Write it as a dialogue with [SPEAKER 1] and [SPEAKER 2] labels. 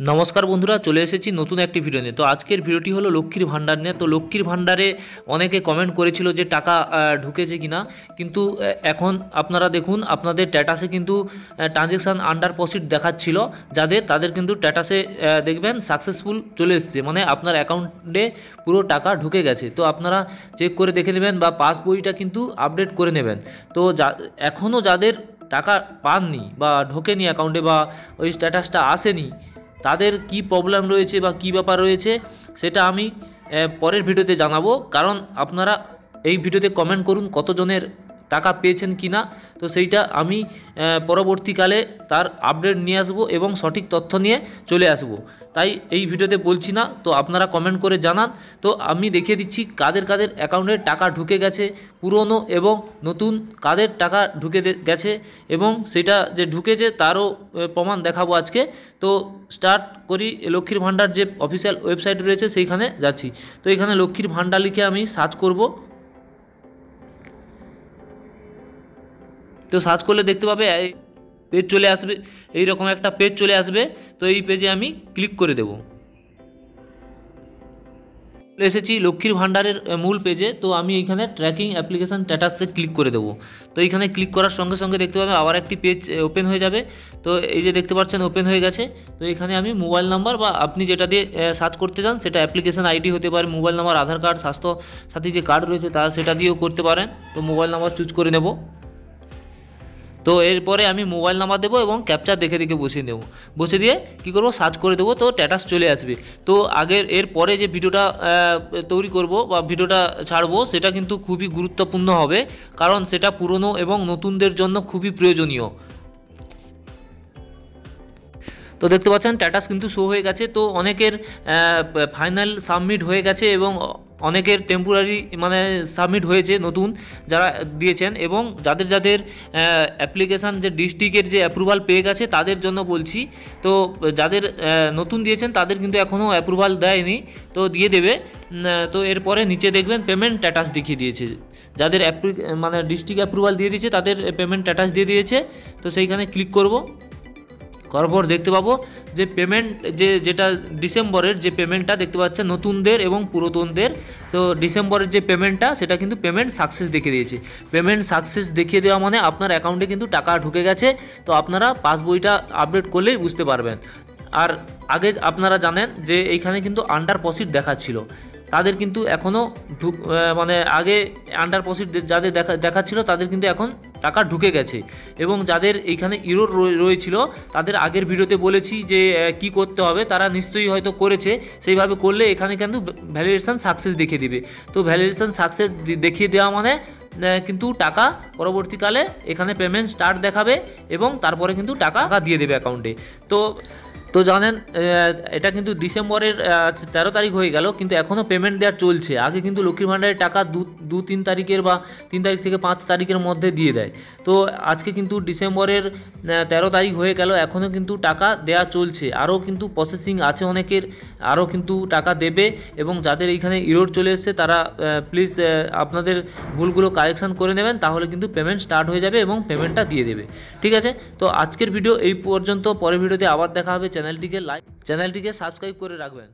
[SPEAKER 1] नमस्कार बंधुरा चले एसेছি नतून एक भिडियो निয়ে। तो आजकेर भिडियोटी हलो लक्ष्मीर भाण्डार निয়ে। तो लक्ष्मीर भाण्डारे अनेके कमेंट करेछिलो जे टाका ढुकेছে किना, किन्तु এখন আপনারা দেখুন আপনাদের স্ট্যাটাসে কিন্তু ট্রানজ্যাকশন আন্ডার প্রসিড দেখাচ্ছিল, যাদের তাদের কিন্তু স্ট্যাটাসে দেখবেন সাকসেসফুল চলে এসেছে, মানে আপনার অ্যাকাউন্টে পুরো টাকা ঢুকে গেছে। তো আপনারা চেক করে দেখে নেবেন বা পাসবইটা কিন্তু আপডেট করে নেবেন। তো এখনও যাদের টাকা পাননি বা ঢোকেনি অ্যাকাউন্টে বা ওই স্ট্যাটাসটা আসেনি, তাদের কি প্রবলেম রয়েছে বা কি ব্যাপার রয়েছে সেটা আমি পরের ভিডিওতে জানাবো। কারণ আপনারা এই ভিডিওতে কমেন্ট করুন কতজনের টাকা পেয়েছেন কি না, তো সেইটা আমি পরবর্তীকালে তার আপডেট নিয়ে আসবো এবং সঠিক তথ্য নিয়ে চলে আসবো। তাই এই ভিডিওতে বলছি না, তো আপনারা কমেন্ট করে জানান। তো আমি দেখিয়ে দিচ্ছি কাদের কাদের অ্যাকাউন্টে টাকা ঢুকে গেছে, পুরনো এবং নতুন কাদের টাকা ঢুকে গেছে এবং সেটা যে ঢুকেছে তারও প্রমাণ দেখাবো আজকে। তো স্টার্ট করি। লক্ষ্মীর ভাণ্ডার যে অফিসিয়াল ওয়েবসাইট রয়েছে সেইখানে যাচ্ছি। তো এখানে লক্ষ্মীর ভাণ্ডার লিখে আমি সার্চ করব। তো সার্চ করলে দেখতে পাবে পেজ চলে আসবে, এই রকম একটা পেজ চলে আসবে। তো এই পেজে আমি ক্লিক করে দেব। এসেছি লক্ষ্মীর ভাণ্ডারের মূল পেজে। তো আমি এইখানে ট্র্যাকিং অ্যাপ্লিকেশন স্ট্যাটাসে ক্লিক করে দেবো। তো এইখানে ক্লিক করার সঙ্গে সঙ্গে দেখতে পাবে আবার একটি পেজ ওপেন হয়ে যাবে। তো এই যে দেখতে পাচ্ছেন ওপেন হয়ে গেছে। তো এখানে আমি মোবাইল নাম্বার বা আপনি যেটা দিয়ে সার্চ করতে চান সেটা অ্যাপ্লিকেশন আইডি হতে পারে, মোবাইল নাম্বার, আধার কার্ড, স্বাস্থ্য সাথী যে কার্ড রয়েছে তার সেটা দিয়েও করতে পারেন। তো মোবাইল নাম্বার চুজ করে নেব। তো এরপরে আমি মোবাইল নাম্বার দেবো এবং ক্যাপচার দেখে দেখে বসিয়ে দেবো। বসে দিয়ে কী করবো, সার্চ করে দেবো। তো স্ট্যাটাস চলে আসবে। তো এর পরে যে ভিডিওটা তৈরি করব বা ভিডিওটা ছাড়বো সেটা কিন্তু খুবই গুরুত্বপূর্ণ হবে, কারণ সেটা পুরনো এবং নতুনদের জন্য খুবই প্রয়োজনীয়। তো দেখতে পাচ্ছেন স্ট্যাটাস কিন্তু শো হয়ে গেছে। তো অনেকের ফাইনাল সাবমিট হয়ে গেছে এবং অনেকের টেম্পোরারি মানে সাবমিট হয়েছে নতুন যারা দিয়েছেন, এবং যাদের যাদের অ্যাপ্লিকেশান যে ডিস্ট্রিক্টের যে অ্যাপ্রুভাল পেয়ে গেছে তাদের জন্য বলছি। তো যাদের নতুন দিয়েছেন তাদের কিন্তু এখনও অ্যাপ্রুভাল দেয়নি, তো দিয়ে দেবে। তো এরপরে নিচে দেখবেন পেমেন্ট স্ট্যাটাস দেখিয়ে দিয়েছে। যাদের মানে ডিস্ট্রিক্ট অ্যাপ্রুভাল দিয়ে দিয়েছে তাদের পেমেন্ট স্ট্যাটাস দিয়ে দিয়েছে। তো সেইখানে ক্লিক করব। করার পর দেখতে পাবো যে পেমেন্ট যেটা ডিসেম্বরের যে পেমেন্টটা দেখতে পাচ্ছেন নতুনদের এবং পুরাতনদের। তো ডিসেম্বরের যে পেমেন্টটা সেটা কিন্তু পেমেন্ট সাকসেস দেখিয়ে দিয়েছে। পেমেন্ট সাকসেস দেখিয়ে দেওয়া মানে আপনার অ্যাকাউন্টে কিন্তু টাকা ঢুকে গেছে। তো আপনারা পাসবইটা আপডেট করলেই বুঝতে পারবেন। আর আগে আপনারা জানেন যে এইখানে কিন্তু আন্ডার প্রসিড দেখাচ্ছিল, তাদের কিন্তু এখনও মানে আগে আন্ডার প্রসিড যাদের দেখাচ্ছিল তাদের কিন্তু এখন টাকা ঢুকে গেছে। এবং যাদের এইখানে ইরোর রয়েছিল তাদের আগের ভিডিওতে বলেছি যে কি করতে হবে, তারা নিশ্চয়ই হয়তো করেছে। সেইভাবে করলে এখানে কিন্তু ভ্যালিডেশন সাকসেস দেখিয়ে দিবে। তো ভ্যালিডেশন সাকসেস দেখিয়ে দেওয়া মানে কিন্তু টাকা পরবর্তীকালে এখানে পেমেন্ট স্টার্ট দেখাবে এবং তারপরে কিন্তু টাকা দিয়ে দেবে অ্যাকাউন্টে। তো জানেন এটা কিন্তু ডিসেম্বরের 13 তারিখ হয়ে গেল, কিন্তু এখনও পেমেন্ট দেওয়ার চলছে। আগে কিন্তু লক্ষ্মীর ভাণ্ডারের টাকা 2-3 তারিখের বা 3 তারিখ থেকে 5 তারিখের মধ্যে দিয়ে দেয়। তো আজকে কিন্তু ডিসেম্বরের 13 তারিখ হয়ে গেল, এখনও কিন্তু টাকা দেওয়া চলছে। আরও কিন্তু প্রসেসিং আছে অনেকের, আরও কিন্তু টাকা দেবে। এবং যাদের এইখানে ইরোর চলে এসছে তারা প্লিজ আপনাদের ভুলগুলো কারেকশান করে নেবেন, তাহলে কিন্তু পেমেন্ট স্টার্ট হয়ে যাবে এবং পেমেন্টটা দিয়ে দেবে। ঠিক আছে, তো আজকের ভিডিও এই পর্যন্ত। পরের ভিডিওতে আবার দেখা হবে। চ্যানেলটিকে সাবস্ক্রাইব করে রাখবেন।